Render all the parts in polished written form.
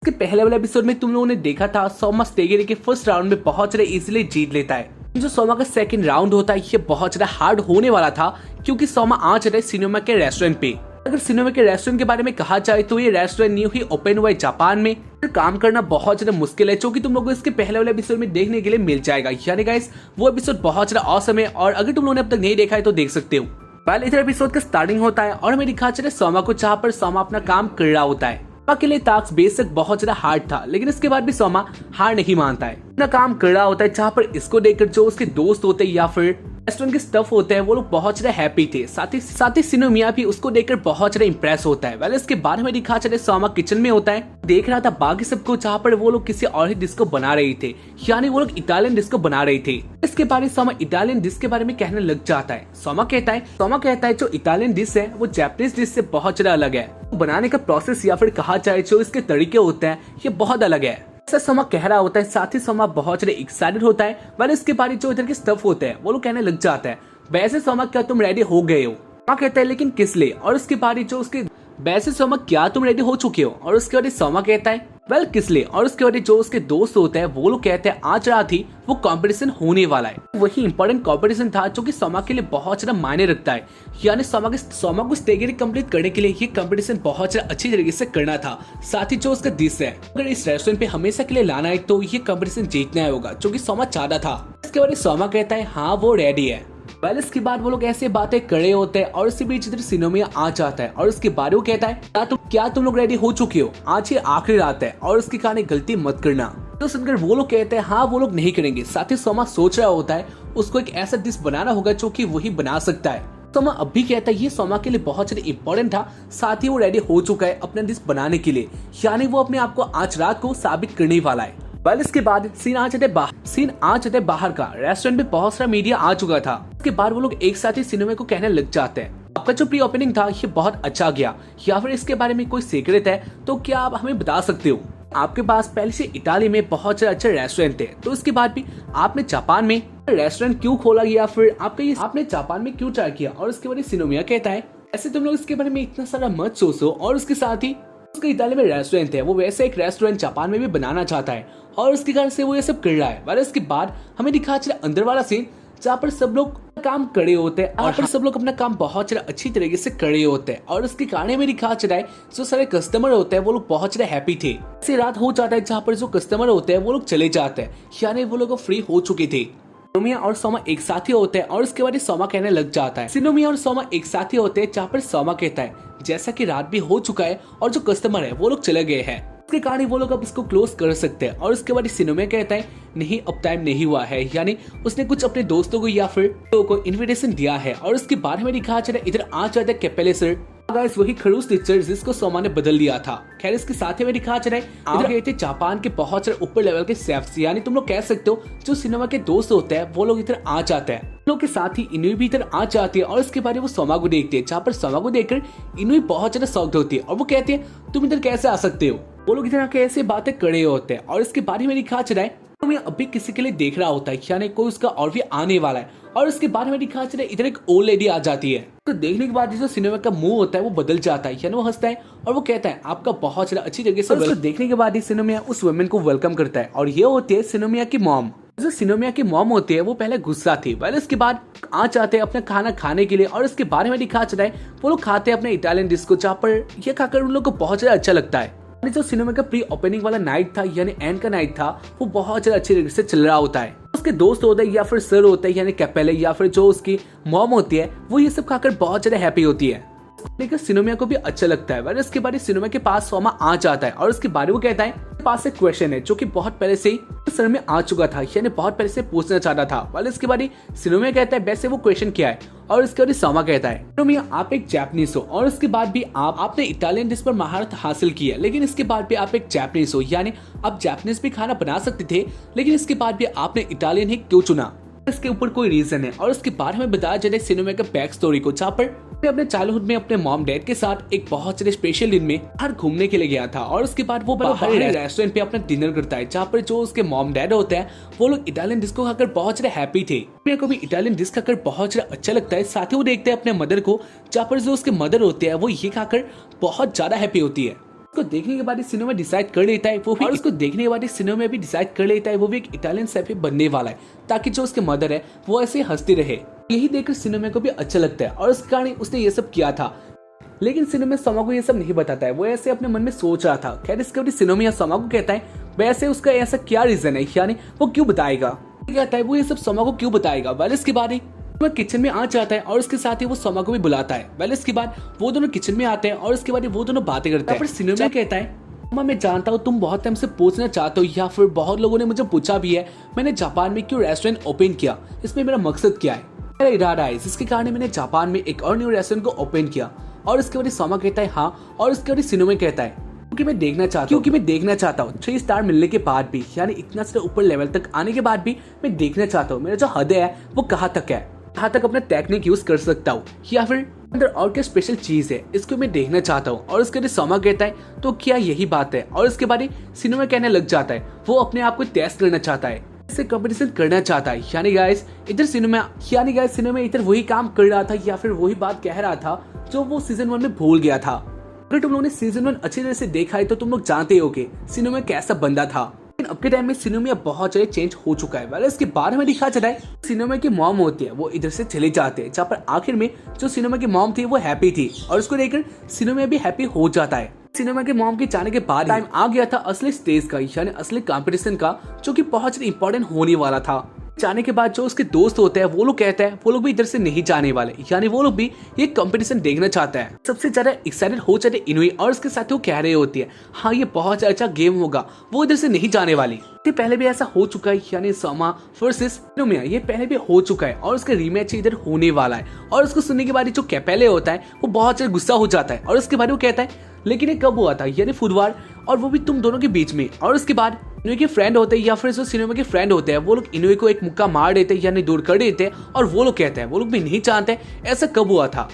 इसके पहले वाले एपिसोड में तुम लोगों ने देखा था सोमा स्टेगेरी के फर्स्ट राउंड में बहुत ज्यादा इजीली जीत लेता है। जो सोमा का सेकंड राउंड होता है ये बहुत ज्यादा हार्ड होने वाला था क्योंकि सोमा आ जाता है सिनेमा के रेस्टोरेंट पे। अगर सिनेमा के रेस्टोरेंट के बारे में कहा जाए तो ये रेस्टोरेंट न्यू ही ओपन हुआ है जापान में। काम करना बहुत ज्यादा मुश्किल है जो कि तुम लोगों को इसके पहले वाले एपिसोड में देखने के लिए मिल जाएगा। यानी गाइस वो एपिसोड बहुत ज्यादा ऑसम है और अगर तुम लोगों ने अब तक नहीं देखा है तो देख सकते हो। पहले इधर एपिसोड का स्टार्टिंग होता है और हमें दिखा चले सोमा को जहाँ पर सोमा अपना काम कर रहा होता है। के लिए टास्क बेशक बहुत ज्यादा हार्ड था लेकिन इसके बाद भी सोमा हार नहीं मानता है, अपना काम कर रहा होता है जहाँ पर इसको देखकर जो उसके दोस्त होते हैं या फिर रेस्टोरेंट के स्टाफ होते हैं वो लोग बहुत ज्यादा हैप्पी थे। साथ ही सिनोमिया भी उसको देखकर बहुत ज्यादा इंप्रेस होता है। वेल इसके बारे में दिखा चले सोमा किचन में होता है, देख रहा था बाकी सबको जहाँ पर वो लोग किसी और ही डिश को बना रहे थे, यानी वो लोग इटालियन डिश को बना रहे थे। इसके बारे में सोमा इटालियन डिश के बारे में कहने लग जाता है। सोमा कहता है जो इटालियन डिश है वो जापानीज डिश से बहुत ज्यादा अलग है। बनाने का प्रोसेस या फिर कहा जाए जो इसके तरीके होते हैं ये बहुत अलग है, ऐसा सोमा कह रहा होता है। साथ ही सोमा बहुत ज्यादा एक्साइटेड होता है। वेल इसके बारे जो इधर के स्टफ होते हैं वो लोग कहने लग जाता है वैसे सोमा क्या तुम रेडी हो गए हो? सोमा कहता है लेकिन किस लिए? और उसके बारे जो उसके वैसे सोमा क्या तुम रेडी हो चुके हो? और उसके बाद सोमा कहता है वेल किस लिए? और उसके बाद जो उसके दोस्त होते हैं वो लोग कहते हैं आज रात ही वो कंपटीशन होने वाला है। वही इंपॉर्टेंट कंपटीशन था जो कि सोमा के लिए बहुत ज्यादा मायने रखता है। यानी सोमा को स्टेगेरी कंप्लीट करने के लिए ये कंपटीशन बहुत ज्यादा अच्छी तरीके से करना था। साथ ही जो उसका डिश है अगर इस रेस्टोरेंट पे हमेशा के लिए लाना है तो ये कंपटीशन जीतना होगा जो कि सोमा चाहता था। इसके बाद सोमा कहता है हाँ वो रेडी है। वेल इसके बाद वो लोग ऐसे बातें करे होते हैं और इसी बीच इधर सिनोमिया आ जाता है और उसके बारे वो कहता है क्या तुम लोग रेडी हो चुके हो? आज ये आखिरी रात है और उसके कारण गलती मत करना। तो सुनकर वो लोग कहते हैं हाँ वो लोग नहीं करेंगे। साथ ही सोमा सोच रहा होता है उसको एक ऐसा डिश बनाना होगा जो कि वही बना सकता है। सोमा अब भी कहता है ये सोमा के लिए बहुत ज्यादा इंपॉर्टेंट था। साथ ही वो रेडी हो चुका है अपना डिश बनाने के लिए, यानी वो अपने आप को आज रात को साबित करने वाला है। वेल इसके बाद सीन आ जाते बाहर का। रेस्टोरेंट में बहुत सारा मीडिया आ चुका था। इसके बाद वो लोग एक साथ ही सिनेमा को कहने लग जाते हैं आपका जो प्री ओपनिंग था ये बहुत अच्छा गया, या फिर इसके बारे में कोई सीक्रेट है तो क्या आप हमें बता सकते हो? आपके पास पहले से इटाली में बहुत सारे अच्छे रेस्टोरेंट थे तो इसके बाद भी आपने जापान में रेस्टोरेंट क्यों खोला या फिर आपने जापान में क्यों ट्राई किया? और उसके बाद सिनोमिया कहता है ऐसे तुम लोग इसके बारे में इतना सारा मत सोचो। और उसके साथ ही उसका इटाली में रेस्टोरेंट है वो वैसे एक रेस्टोरेंट जापान में भी बनाना चाहता है और उसके कारण से वो ये सब कर रहा है। वाले इसके बाद हमें दिखा चला अंदर वाला सीन जहाँ पर सब लोग काम करे होते हैं और सब लोग अपना काम बहुत ज्यादा अच्छी तरीके से करे होते हैं और उसके कारण में दिखा चला है जो सारे कस्टमर होते हैं वो लोग बहुत ज्यादा हैप्पी थे। ऐसी रात हो जाता है जहाँ पर जो कस्टमर होते हैं वो लोग चले जाते हैं, यानी वो लोग फ्री हो चुके थे। सिनोमिया और सोमा एक साथ ही होते हैं और उसके बाद सोमा कहने लग जाता है। सिनोमिया और सोमा एक साथ ही होते हैं जहाँ पर सोमा कहता है जैसा कि रात भी हो चुका है और जो कस्टमर है वो लोग चले गए हैं, इसके कारण वो लोग अब इसको क्लोज कर सकते हैं। और उसके बाद सिनोमिया कहता है नहीं अब टाइम नहीं हुआ है, यानी उसने कुछ अपने दोस्तों को या फिर लोगों को इन्विटेशन दिया है। और उसके बाद में दिखा चला इधर आ जाता है कैपेले सर, वही खड़ूस टीचर जिसको सोमा ने बदल दिया था। खैर इसके साथ ही में दिखा चला इधर गए थे जापान के बहुत सारे ऊपर लेवल के शेफ्स, यानी तुम लोग कह सकते हो जो सिनेमा के दोस्त होते हैं वो लोग इधर आ जाते हैं। लोग के साथ ही इनुई भी इधर आ जाती है और इसके बाद वो सोमा को देखते हैं, जहाँ पर सोमा को देखकर इनुई बहुत ज्यादा शॉक्ड होती है और वो कहती है तुम इधर कैसे आ सकते हो? वो लोग इधर आके ऐसे बातें करे होते हैं। और इसके बारे में दिखा चला है अभी किसी के लिए देख रहा होता है, यानी कोई उसका और भी आने वाला है। और उसके बाद में दिखा चला इधर एक ओल्ड लेडी आ जाती है तो देखने के बाद जो सिनेमा का मुंह होता है वो बदल जाता है, यानी वो हंसता है और वो कहता है आपका बहुत ज्यादा अच्छी तरीके से। देखने के बाद ही सिनोमिया उस वुमेन को वेलकम करता है और ये होती है सिनोमिया की मॉम। जो सिनोमिया की मॉम होती है वो पहले गुस्सा थी, पहले इसके बाद आ जाते हैं अपना खाना खाने के लिए। और इसके बारे में दिखा चला है वो लोग खाते हैं अपने इटालियन डिश को, जहाँ पर ये खाकर उन लोग को बहुत ज्यादा अच्छा लगता है। जो सिनेमा का प्री ओपनिंग वाला नाइट था यानी एंड का नाइट था वो बहुत ज्यादा अच्छी तरीके से चल रहा होता है। उसके दोस्त होते हैं या फिर सर होते हैं यानी कैपेले या फिर जो उसकी मॉम होती है वो ये सब खाकर बहुत ज्यादा हैप्पी होती है, लेकिन सिनोमिया को भी अच्छा लगता है। वैसे इसके बाद सिनेमा के पास सोमा आ जाता है और उसके बारे में कहता है पास एक क्वेश्चन है जो कि बहुत पहले से ही सर में आ चुका था, यानी बहुत पहले से पूछना चाहता था। वाले इसके बाद सिनोमिया कहता है वैसे वो क्वेश्चन क्या है? और इसके बाद सोमा कहता है सिनोमिया आप एक जापानीज हो और उसके बाद भी आपने इटालियन डिश पर महारत हासिल की है, लेकिन इसके बाद भी आप एक जापानीज हो, यानी आप जापानीज भी खाना बना सकते थे लेकिन इसके बाद भी आपने इटालियन ही क्यों चुना? इसके ऊपर कोई रीजन है? और उसके बारे में बताया जाए सिनेमा का बैक स्टोरी को, जहाँ पर अपने चाइल्डहुड में अपने मॉम डैड के साथ एक बहुत सारे स्पेशल दिन में बाहर घूमने के लिए गया था और उसके बाद वो बाहर रेस्टोरेंट पे अपना डिनर करता है, जहाँ पर जो उसके मॉम डैड होते हैं वो लोग इटालियन डिश को खाकर बहुत ज्यादा हैप्पी थे। मेरे को भी इटालियन डिश खाकर बहुत ज्यादा अच्छा लगता है। साथ ही वो देखते हैं अपने मदर को, जहाँ पर जो उसके मदर होते हैं वो ये खाकर बहुत ज्यादा हैप्पी होती है। उसको देखने के बाद ही सिनेमा डिसाइड कर लेता है वो भी, और उसको देखने के बाद ही सिनेमा भी डिसाइड कर लेता है वो भी एक इटालियन शेफ बनने वाला है, ताकि जो उसके मदर है वो ऐसे हंसती रहे। यही देखकर सिनेमा को भी अच्छा लगता है और उस कारण उसने ये सब किया था। लेकिन सिनेमा सोमा को ये सब नहीं बताता है, वो ऐसे अपने मन में सोच रहा था। खैर इसके बाद सिनेमा सोमा को कहता है वैसे उसका ऐसा क्या रीजन है, यानी वो क्यों बताएगा, कहता है वो ये सब सोमा को क्यों बताएगा। वेल इसके बाद वह किचन में आ जाता है और उसके साथ ही वो सोमा को भी बुलाता है। वेल इसके बाद वो दोनों किचन में आते हैं और उसके बाद वो दोनों बातें करते हैं। सिनेमा कहता है सोमा मैं जानता हूँ तुम बहुत टाइम से पूछना चाहते हो या फिर बहुत लोगों ने मुझे पूछा भी है मैंने जापान में क्यों रेस्टोरेंट ओपन किया, इसमें मेरा मकसद क्या है। मेरा इरादा है जिसके कारण मैंने जापान में एक और न्यू रेस्टोरेंट को ओपन किया। और इसके बाद सोमा कहता है हाँ, और इसके बाद सिनेमा कहता है क्योंकि मैं देखना चाहता हूँ 3 स्टार मिलने के बाद भी, यानी इतना से ऊपर लेवल तक आने के बाद भी मैं देखना चाहता हूँ मेरा जो हद है वो कहाँ तक है, कहाँ तक अपना टेक्निक यूज कर सकता हूँ या फिर अंदर और क्या स्पेशल चीज है, इसको मैं देखना चाहता हूँ। और उसके बाद सोमा कहता है तो क्या यही बात है। और इसके बाद सिनेमा कहने लग जाता है वो अपने आप को टेस्ट करना चाहता है, इससे कंपटीशन करना चाहता है। यानी गाइस सिनेमा इधर वही काम कर रहा था या फिर वही बात कह रहा था जो वो सीजन 1 में भूल गया था। अगर तुम लोगों ने सीजन 1 अच्छी तरह से देखा है तो तुम लोग जानते हो कि सिनेमा कैसा बंदा था। लेकिन अब के टाइम में सिनेमा बहुत ज्यादा चेंज हो चुका है। वाले इसके बारे में दिखा चला है सिनेमा की मॉम होती है वो इधर से चले जाते हैं, जहाँ पर आखिर में जो सिनेमा की मॉम थी वो हैप्पी थी और उसको लेकर सिनेमा भी हैप्पी हो जाता है। सिनेमा के मॉम के जाने के बाद टाइम आ गया था असली स्टेज का, यानी असली कंपटीशन का, जो कि बहुत ज्यादा इंपॉर्टेंट होने वाला था। जाने के बाद जो उसके दोस्त होते हैं वो लोग कहते हैं वो लोग भी इधर से नहीं जाने वाले, यानी वो लोग भी ये कंपटीशन देखना चाहते हैं। सबसे ज्यादा एक्साइटेड हो जाते इनुई और उसके साथ वो कह रहे होती है हाँ ये बहुत अच्छा गेम होगा, वो इधर से नहीं जाने वाली। ये पहले भी ऐसा हो चुका है, यानी सोमा वर्सेस सिनोमिया ये पहले भी हो चुका है और उसका रीमैच इधर होने वाला है। और उसको सुनने के बाद जो कैपेले होता है वो बहुत ज्यादा गुस्सा हो जाता है और उसके बाद वो कहता है लेकिन ये कब हुआ था, यानी फुटवार, और वो भी तुम दोनों के बीच में। और उसके बाद इनुई के फ्रेंड होते हैं या फिर जो सिनेमा के फ्रेंड होते हैं वो लोग इनुई को एक मुक्का मार देते हैं, यानी दूर कर देते हैं। और वो लोग कहते हैं वो लोग भी नहीं जानते ऐसा कब हुआ था।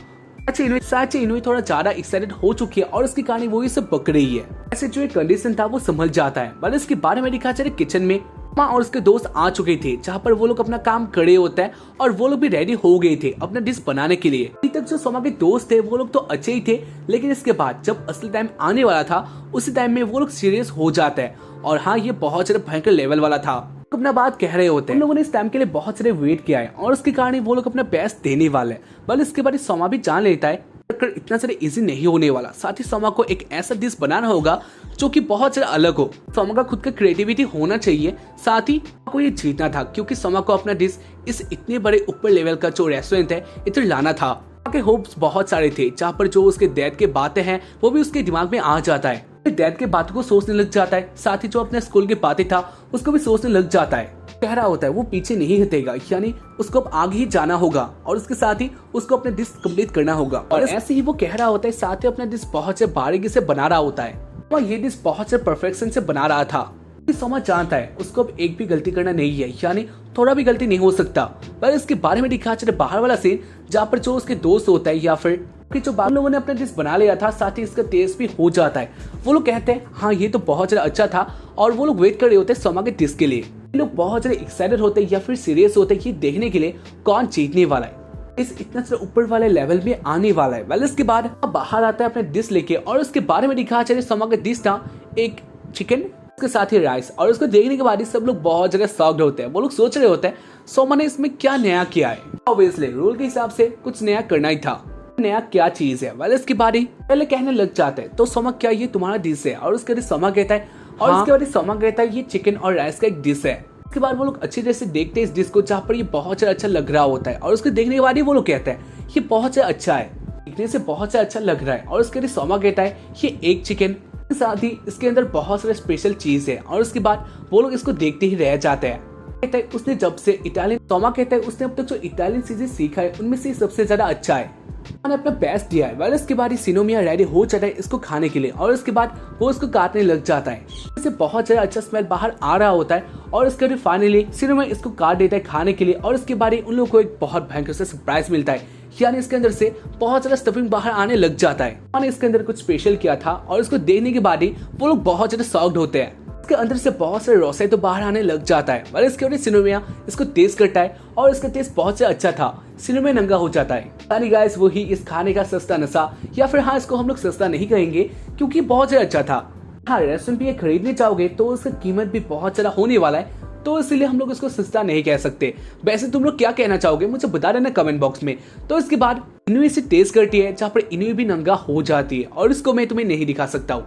इनुई थोड़ा ज्यादा एक्साइटेड हो चुकी है और उसकी कहानी वो ही सब पकड़ रही है। ऐसे जो एक कंडीशन था वो संभल जाता है। भले इसके बारे में दिखा चले किचन में माँ और उसके दोस्त आ चुके थे, जहाँ पर वो लोग अपना काम करे होता है और वो लोग भी रेडी हो गए थे अपना डिश बनाने के लिए। अभी तक जो सोमा के दोस्त थे वो लोग तो अच्छे ही थे, लेकिन इसके बाद जब असली टाइम आने वाला था उसी टाइम में वो लोग सीरियस हो जाते हैं। और हाँ ये बहुत ज्यादा भयंकर लेवल वाला था, अपना बात कह रहे होते हैं। उन लोगों ने इस टाइम के लिए बहुत सारे वेट किया है और उसके कारण वो लोग अपना बेस्ट देने वाले हैं। बल इसके बाद सोमा भी जान लेता है इतना सारे इजी नहीं होने वाला, साथ ही सोमा को एक ऐसा डिश बनाना होगा जो कि बहुत ज्यादा अलग हो। सोमा का खुद का क्रिएटिविटी होना चाहिए, साथ ही को ये जीतना था क्योंकि सोमा को अपना डिश इस इतने बड़े ऊपर लेवल का जो रेस्टोरेंट है इधर लाना था। के होप्स बहुत सारे थे, जहाँ पर जो उसके डैड के बातें हैं वो भी उसके दिमाग में आ जाता है। डैड के बातों को सोचने लग जाता है, साथ ही जो अपने स्कूल के बातें था उसको भी सोचने लग जाता है। कह रहा होता है वो पीछे नहीं हटेगा, यानी उसको अब आगे ही जाना होगा और उसके साथ ही उसको अपने डिश कंप्लीट करना होगा। और ऐसे ही वो कह रहा होता है, साथ ही अपना डिश बहुत से बारीकी से बना रहा होता है और ये डिश बहुत से परफेक्शन से बना रहा था। सोमा जानता है उसको अब एक भी गलती करना नहीं है, यानी थोड़ा भी गलती नहीं हो सकता। पर इसके बारे में दिखा चले बाहर वाला सीन, जहाँ पर जो उसके दोस्त होता है या फिर कि जो बाहर लोगों ने अपना डिश बना लिया था, साथ ही इसका टेस्ट भी हो जाता है। वो लोग कहते हैं हाँ ये तो बहुत ज्यादा अच्छा था और वो लोग वेट कर रहे होते हैं सोमा के डिश के लिए। लोग बहुत ज्यादा एक्साइटेड होते हैं या फिर सीरियस होते हैं ये देखने के लिए कौन जीतने वाला है, इस इतना से ऊपर वाले लेवल में आने वाला है। वेल इसके बाद बाहर आता है अपने डिश लेके और उसके बारे में दिखा चले सोमा का डिश था एक चिकन के साथ ही राइस। और उसको देखने के बाद ही सब लोग बहुत ज्यादा शॉक्ड होते हैं। वो लोग सोच रहे होते हैं सोमा ने इसमें क्या नया किया है। ऑब्वियसली रूल के हिसाब से कुछ नया करना ही था, नया क्या चीज है। वाले इसके बाद ही पहले कहने लग जाते हैं तो सोमा क्या ये तुम्हारा डिश है, और उसके बाद सोमा कहता है और इसके बाद सोमा कहता है ये चिकन और राइस का एक डिश है। उसके बाद वो लोग अच्छी तरह से देखते हैं इस डिश को, जहाँ पर ये बहुत ज्यादा अच्छा लग रहा होता है। और उसको देखने के बाद ही वो लोग कहते हैं ये बहुत ज्यादा अच्छा है, दिखने से बहुत ज्यादा अच्छा लग रहा है। और उसके बाद सोमा कहता है ये एक चिकन साथ ही इसके अंदर बहुत सारे स्पेशल चीज है। और उसके बाद वो लोग इसको देखते ही रह जाते हैं। कहता है उसने जब से इटालियन सोमा कहता है उसने अब तक जो इटालियन चीजें सीखा है उनमें से सबसे ज्यादा अच्छा है, मैंने अपना बेस्ट दिया है। वेल इसके बाद ही सिनोमिया रेडी हो जाता है इसको खाने के लिए और उसके बाद वो इसको काटने लग जाता है। इससे बहुत ज्यादा अच्छा स्मेल बाहर आ रहा होता है और इसके बाद फाइनली सिनोमिया इसको काट देता है खाने के लिए। और इसके बाद ही उन लोगों को एक बहुत भयंकर सा सरप्राइज मिलता है, यानी इसके अंदर से बहुत ज्यादा स्टफिंग बाहर आने लग जाता है। मैंने इसके अंदर कुछ स्पेशल किया था और इसको देखने के बाद ही वो लोग बहुत ज्यादा शॉक्ड होते हैं। इसके अंदर से बहुत सारे रोसे तो बाहर आने लग जाता है। और इसके बाद सिनोमिया इसको टेस्ट करता है और इसका टेस्ट बहुत ज्यादा अच्छा था। सिनोमिया नंगा हो जाता है। यानी गाइस वही इस खाने का सस्ता नशा, या फिर हाँ इसको हम लोग सस्ता नहीं कहेंगे क्योंकि बहुत ज्यादा अच्छा था। हाँ, रेस्टोरेंट पे खरीदने चाहोगे तो उसका कीमत भी बहुत ज्यादा होने वाला है, तो इसलिए हम लोग इसको सस्ता नहीं कह सकते। वैसे तुम लोग क्या कहना चाहोगे मुझे बता देना कमेंट बॉक्स में। तो इसके बाद इनुई से टेस्ट करती है, जहाँ पर इनुई भी नंगा हो जाती है और इसको मैं तुम्हें नहीं दिखा सकता हूँ,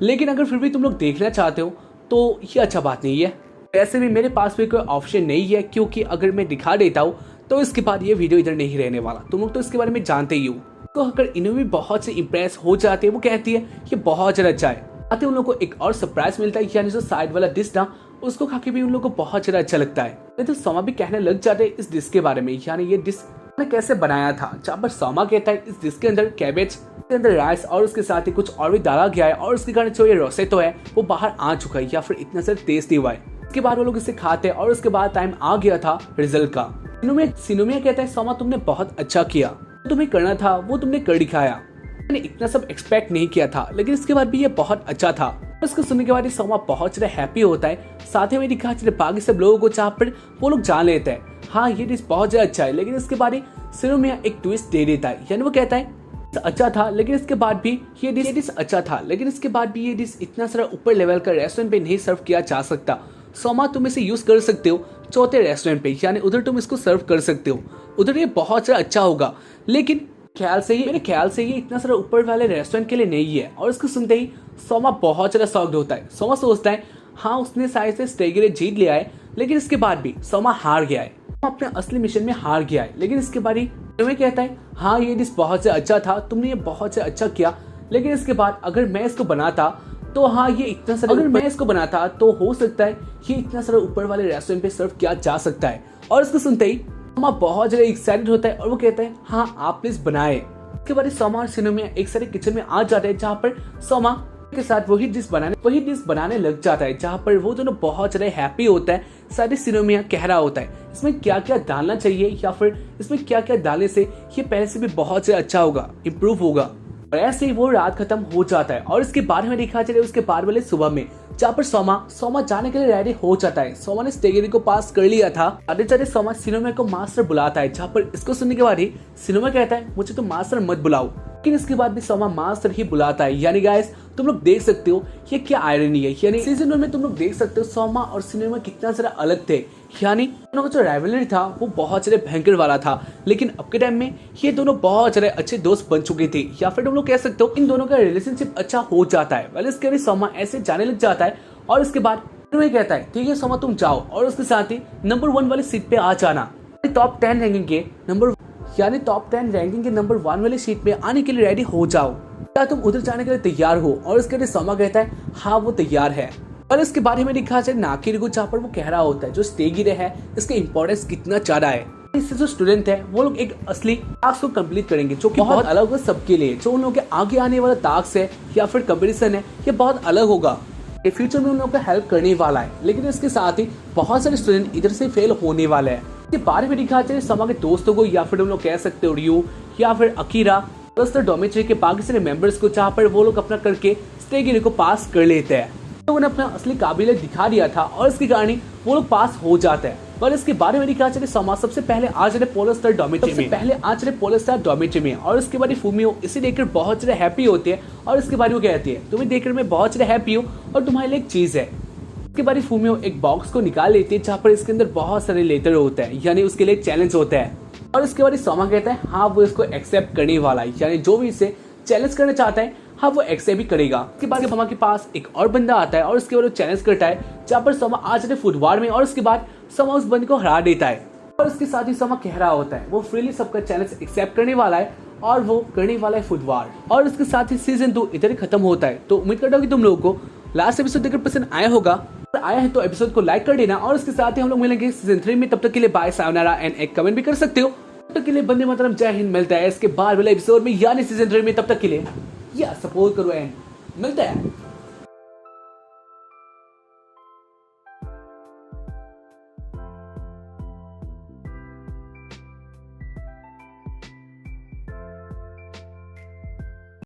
लेकिन अगर फिर भी तुम लोग देखना चाहते हो तो ये अच्छा बात नहीं है। वैसे भी मेरे पास भी कोई ऑप्शन नहीं है, क्योंकि अगर मैं दिखा देता हूँ तो इसके बाद ये वीडियो इधर नहीं रहने वाला। तुम लोग तो इसके बारे में जानते ही हो। तो अगर इनुई बहुत से इंप्रेस हो जाते हैं, वो कहती है ये बहुत ज्यादा अच्छा है, आते उन लोगों को एक और सरप्राइज मिलता है, यानी जो साइड वाला डिश था उसको खा के भी उन लोगों को बहुत ज्यादा अच्छा लगता है। तो सोमा भी कहने लग जाते हैं इस डिश के बारे में, यानी ये डिश ने कैसे बनाया था। जहाँ पर सोमा कहता है इस डिश के अंदर कैबेज के अंदर राइस और उसके साथ ही कुछ और भी डाला गया है, और उसके कारण जो ये रोसेटो है वो बाहर आ चुका है, या फिर इतना सा टेस्टी हुआ है। उसके बाद वो लोग इसे खाते हैं और उसके बाद टाइम आ गया था रिजल्ट का। सिनोमिया कहता है सोमा तुमने बहुत अच्छा किया, तुम्हें करना था वो तुमने कर दिखाया। मैंने इतना सब एक्सपेक्ट नहीं किया था, लेकिन इसके बाद भी ये बहुत अच्छा था। उसको सुनने के बाद सोमा बहुत ज्यादा हैप्पी होता है। साथ ही में दिखा बाकी सब लोगों को जहाँ पर वो लोग जान लेते हैं हाँ ये डिश बहुत ज्यादा अच्छा है, लेकिन इसके बाद सिनोमिया एक ट्विस्ट दे देता है, यानी वो कहता है अच्छा था, लेकिन इसके बाद भी ये डिश अच्छा था, लेकिन इसके बाद भी ये डिश इतना सारा ऊपर लेवल का रेस्टोरेंट पे नहीं सर्व किया जा सकता। सोमा तुम इसे यूज कर सकते हो चौथे रेस्टोरेंट पे, यानी उधर तुम इसको सर्व कर सकते हो, उधर ये बहुत ज्यादा अच्छा होगा, लेकिन मेरे ख्याल से ये इतना सारा ऊपर वाले रेस्टोरेंट के लिए नहीं है। और इसको सुनते ही सोमा बहुत ज्यादा शॉक्ड होता है। सोमा सोचता है हाँ उसने शायद से स्टेगिरे जीत लिया है, लेकिन इसके बाद भी सोमा हार गया है, अपने असली मिशन में हार गया है। लेकिन इसके बाद तुम्हें कहता है हाँ ये डिश बहुत से अच्छा था, तुमने ये बहुत से अच्छा किया, लेकिन इसके बाद अगर मैं इसको बनाता तो हाँ ये इतना सारा मैं इसको बनाता तो हो सकता है ये इतना सारा ऊपर वाले रेस्टोरेंट पे सर्व किया जा सकता है। और इसको सुनते ही सोमा बहुत ज्यादा एक्साइटेड होता है और वो कहता है हाँ आप प्लीज बनाए। इसके बाद सोमा और सिनोमिया एक सारे किचन में आ जाते हैं, जहाँ पर सोमा के साथ वही डिश बनाने लग जाता है, जहाँ पर वो दोनों बहुत ज्यादा हैप्पी होता है। साथ ही सिनोमिया कह रहा होता है इसमें क्या क्या डालना चाहिए, या फिर इसमें क्या क्या डालने से ये पहले से भी बहुत ज्यादा अच्छा होगा, इम्प्रूव होगा। और ऐसे ही वो रात खत्म हो जाता है और इसके बाद में दिखा चले उसके बाद वाले सुबह में, जहाँ पर सोमा जाने के लिए रेडी हो जाता है। सोमा ने स्टेगिरी को पास कर लिया था। आधे चले सोमा सिनोमिया को मास्टर बुलाता है, जहाँ पर इसको सुनने के बाद ही सिनोमिया कहता है मुझे तो मास्टर मत बुलाओ, लेकिन इसके बाद भी सोमा मास्टर ही बुलाता है। यानी गाइस तुम लोग देख सकते हो ये क्या आयरनी है, यानी सीजन 1 में तुम लोग देख सकते हो सोमा और सिनोमिया कितना सारा अलग थे, यानी दोनों का जो राइवलरी था वो बहुत ज्यादा भयंकर वाला था। लेकिन अब के टाइम में ये दोनों बहुत ज्यादा अच्छे दोस्त बन चुके थे, या फिर तुम लोग कह सकते हो इन दोनों का रिलेशनशिप अच्छा हो जाता है। वेल इसके बाद सोमा ऐसे जाने लग जाता है और इसके बाद सिनोमिया कहता है ठीक है सोमा तुम जाओ, और उसके साथ ही नंबर 1 वाली सीट पे आ जाना। टॉप 10 रैंकिंग के नंबर 1 वाली सीट पे आने के लिए रेडी हो जाओ, क्या तुम उधर जाने के लिए तैयार हो। और इसके बाद सोमा कहता है हाँ वो तैयार है। और इसके बारे में दिखा जाए नाकिरिको, जहाँ पर वो कह रहा होता है जो स्टेगिरे है इसका इंपॉर्टेंस कितना ज्यादा है। इससे जो स्टूडेंट है वो लोग एक असली टास्क को कंप्लीट करेंगे, जो कि बहुत अलग होगा सबके लिए। जो उन लोगों के आगे आने वाला टास्क है या फिर कंपटीशन है ये बहुत अलग होगा, ये फ्यूचर में उन लोगों को हेल्प करने वाला है। लेकिन इसके साथ ही बहुत सारे स्टूडेंट इधर से फेल होने वाले हैं। इसके बारे में दिखा जाए सोमा के दोस्तों को, या फिर हम लोग कह सकते हो रियो या फिर अकीरा प्लस डोमेट्री के बाकी सारे मेंबर्स को, जहाँ पर वो लोग अपना करके स्टेगिरे को पास कर लेते हैं। तो उन्हें अपना असली काबिलियत दिखा दिया था और इसके कारण वो लोग पास हो जाते हैं। पर इसके बारे में दिखा चले सोमा सबसे पहले आज रहे पोलर स्टार डॉमेट्री में, और इसके बाद फूमियो इसे देखकर बहुत ज्यादा हैप्पी होती है। और इसके बाद वो कहती है तुम्हें देखकर मैं बहुत ज्यादा हैप्पी हूँ और तुम्हारे लिए एक चीज है। इसके बाद फूमियो एक बॉक्स को निकाल लेती है, जहाँ पर इसके अंदर बहुत सारे लेटर होते हैं, यानी उसके लिए चैलेंज होता है। और इसके बाद सोमा कहता है हाँ वो इसको एक्सेप्ट करने वाला है, यानी जो भी इसे चैलेंज करना चाहता है हाँ वो एक्सेप्ट भी करेगा। इसके बाद सोमा के पास एक और बंदा आता है और उसके बाद वो चैलेंज करता है, जहाँ पर सोमा आ जाते फुट वार में, और उसके बाद सोमा उस बंदे को हरा देता है। और इसके साथ ही सोमा कह रहा होता है वो फ्रीली सबका चैलेंज एक्सेप्ट करने वाला है और वो करने वाला है फुट वार। और इसके साथ ही सीजन 2 इधर ही खत्म होता है। तो उम्मीद करता हूँ कि तुम लोगों को लास्ट एपिसोड देखकर पसंद आया होगा। आया है तो एपिसोड को लाइक कर देना, और इसके साथ ही हम लोग मिलेंगे सीजन 3 में। तब तक के लिए बाय सायोनारा एंड एक कमेंट भी कर सकते हो। तब तक के लिए वंदे मातरम, जय हिंद। मिलता है इसके बाद वाले एपिसोड में, यानी सीजन 3 में। तब तक के लिए या सपोर्ट करो एंड मिलता है।